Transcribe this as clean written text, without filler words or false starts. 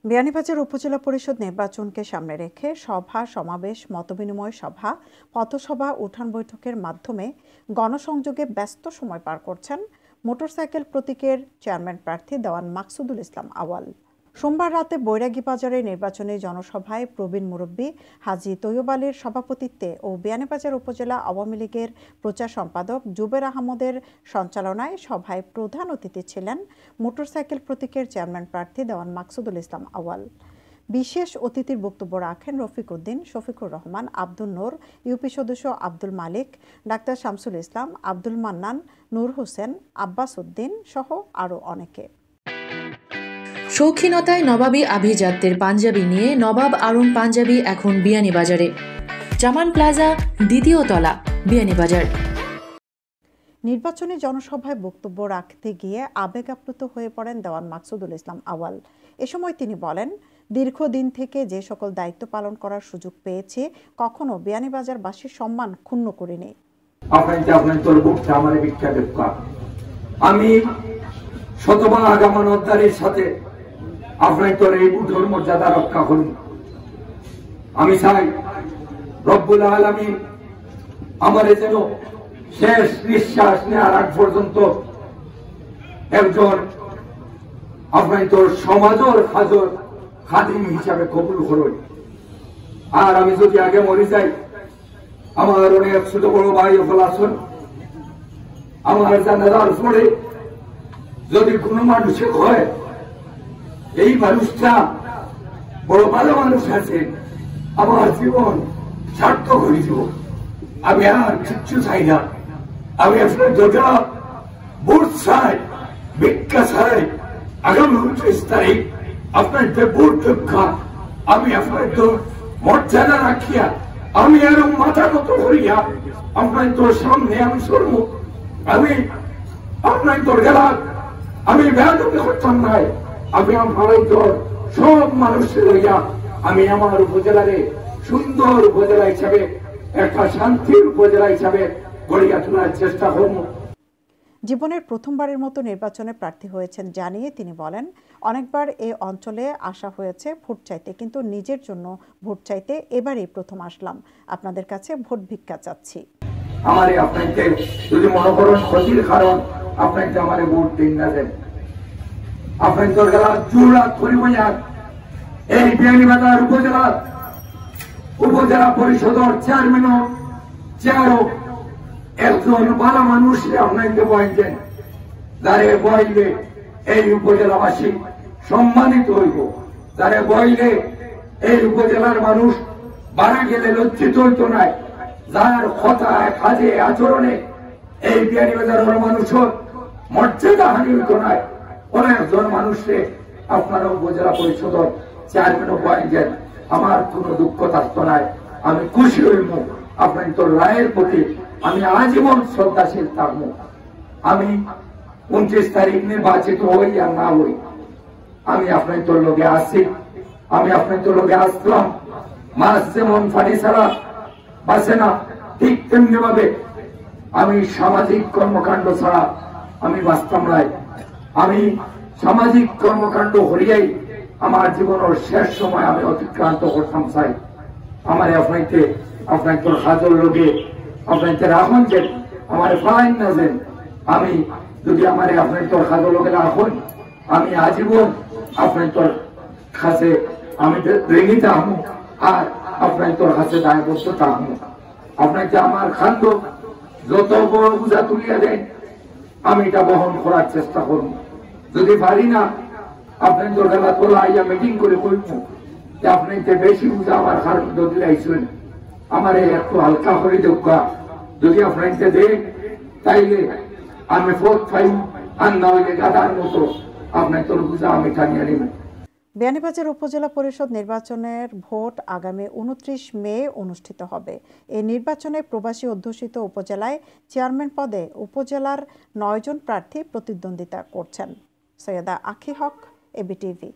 বিয়ানীবাজার উপজেলা পরিষদ নির্বাচনকে সামনে রেখে সভা সমাবেশ মতবিনিময় সভা পথসভা উঠান বৈঠকের মাধ্যমে গণসংযোগে ব্যস্ত সময় পার করছেন মোটরসাইকেল প্রতীকের চেয়ারম্যান প্রার্থী দেওয়ান মাকসুদুল ইসলাম আওয়াল। সোমবার রাতে বৈরাগী বাজারে নির্বাচনী জনসভায় প্রবীণ মুরব্বী হাজী তৈয়ব আলীর সভাপতিত্বে ও বিয়ানীবাজার উপজেলা আওয়ামী লীগের প্রচার সম্পাদক জুবের আহমদের সঞ্চালনায় সভায় প্রধান অতিথি ছিলেন মোটরসাইকেল প্রতীকের চেয়ারম্যান প্রার্থী দেওয়ান মাকসুদুল ইসলাম আওয়াল। বিশেষ অতিথির বক্তব্য রাখেন রফিক উদ্দিন, শফিকুর রহমান, আব্দুল নূর, ইউপি সদস্য আব্দুল মালিক, ডাক্তার শামসুল ইসলাম, আব্দুল মান্নান, নূর হোসেন, আব্বাস উদ্দিন সহ আরও অনেকে। শৌখিনতায় নবাবী আভিজাত্যের পাঞ্জাবি নিয়ে নবাব আরুন পাঞ্জাবি এখন বিয়ানীবাজারে। জামান প্লাজা, দ্বিতীয় তলা, বিয়ানীবাজার। নির্বাচনী জনসভায় বক্তব্য রাখতে গিয়ে আবেগ আপ্লুত হয়ে পড়েন দেওয়ান মাকসুদুল ইসলাম আওয়াল। এ সময় তিনি বলেন, দীর্ঘদিন থেকে যে সকল দায়িত্ব পালন করার সুযোগ পেয়েছি, কখনো বিয়ানীবাজারবাসীর সম্মান ক্ষুণ্ণ করিনি। আমি শতবার আগামানদারির সাথে আপনার তোর এই বুঝোর মর্যাদা রক্ষা করুন। আমি চাই রব্বুল আলামিন আমারে যেন শেষ নিঃশ্বাস নেওয়ার আগ পর্যন্ত একজন আপনার তোর সমাজের খাদিম হিসাবে কবুল করুন। আর আমি যদি আগে মরে যাই, আমার অনেক ছোট বড় ভাই হল আসুন, আমার জানাজার পরে যদি কোনো মানুষে হয় এই মানুষটা বড় ভালো মানুষ আছে, আমার জীবন সার্থক হয়ে যাব। আমি আর কিচ্ছু চাই না। আমি আপনার দুটা ভোট চাই, ভিক্ষা চাই। আগামী 29 তারিখ আপনার যে ভোট রক্ষা, আমি আপনার তো মর্যাদা রাখিয়া আমি আরো মাথা নত করিয়া আপনার তোর সামনে আমি চলব। আমি আপনার তোর গেলা আমি বেয়াদবি করতাম নাই। আমি আমার সব মানুষের লইয়া আমি আমার উপজেলারে সুন্দর উপজেলা হিসাবে, একটা শান্তির উপজেলা হিসাবে গড়িয়া তোলার চেষ্টা করব। জীবনের প্রথমবারের মতো নির্বাচনে প্রার্থী হয়েছেন জানিয়ে তিনি বলেন, অনেকবার এই অঞ্চলে আসা হয়েছে ভোট চাইতে, কিন্তু নিজের জন্য ভোট চাইতে এবারই প্রথম আসলাম। আপনাদের কাছে ভোট ভিক্ষা চাচ্ছি। আমারে আপনাকে যদি মনে করেন ক্ষতির কারণ আপনাকে আমারে ভোট দিন না দেন, আপনার দরকার জোড়া পরিমাণ এই বিয়ানীবাজার উপজেলা পরিষদের চেয়ারও একজন ভালো মানুষ আপনাকে বলছেন, যারে বইলে এই উপজেলাবাসী সম্মানিত হইব, যারে বইলে এই উপজেলার মানুষ বাড়া গেলে লজ্জিত হইত নাই, যার কথায় কাজে আচরণে এই বিয়ানীবাজারের মানুষের মর্যাদা হানি হইত নাই, অনেকজন মানুষকে আপনারা উপজেলা পরিষদের চেয়ারম্যানও বলছেন। আমার কোন দুঃখ থাকতো নাই, আমি খুশি হইব। আপনার তোর রায়ের প্রতি আমি আজীবন শ্রদ্ধাশীল থাকবো। আমি 29 তারিখ নির্বাচিত হই আর না হই, আমি আপনার তোর লোকে আসছি। আমি আপনার তোর লোকে আসলাম, মাছ যেমন পানি ছাড়া বাঁচে না, ঠিক তেমনি ভাবে আমি সামাজিক কর্মকাণ্ড ছাড়া আমি বাঁচতাম নাই। আমি সামাজিক কর্মকাণ্ড হরিয়াই আমার জীবনের শেষ সময় আমি অতিক্রান্ত করতাম চাই। আমার আপনার তোর হাজর লোকে আপনাকে রাখুন যে আমার ফাইন না দেন। আমি যদি আমার আপনার তোর হাজর লোকে রাখুন, আমি আজীবন আপনার তোর কাছে আমি রেঙে থাকবো আর আপনার তোর কাছে দায়বদ্ধ থাকবো। আপনাকে আমার খাদ্য যত বড় বোঝা তুলিয়া দেন, আমি এটা বহন করার চেষ্টা করবো। যদি পারি না, আপনার দরকার তোলা আইয়া মিটিং করে করবো যে আপনাকে বেশি বুঝা আমার কারণ যদি আইসেন, আমার একটু হালকা করে দেখা যদি আপনাকে দেন, তাইলে আমি ফোর্থ ফাইভ আর না হইলে গাদার মতো আপনার তোর বুঝা আমি টানিয়ে নিব। বিয়ানীবাজার উপজেলা পরিষদ নির্বাচনের ভোট আগামী 29 মে অনুষ্ঠিত হবে। এই নির্বাচনে প্রবাসী অধ্যুষিত উপজেলায় চেয়ারম্যান পদে উপজেলার 9 জন প্রার্থী প্রতিদ্বন্দ্বিতা করছেন। সৈয়দা আখি হক, এবিটিভি।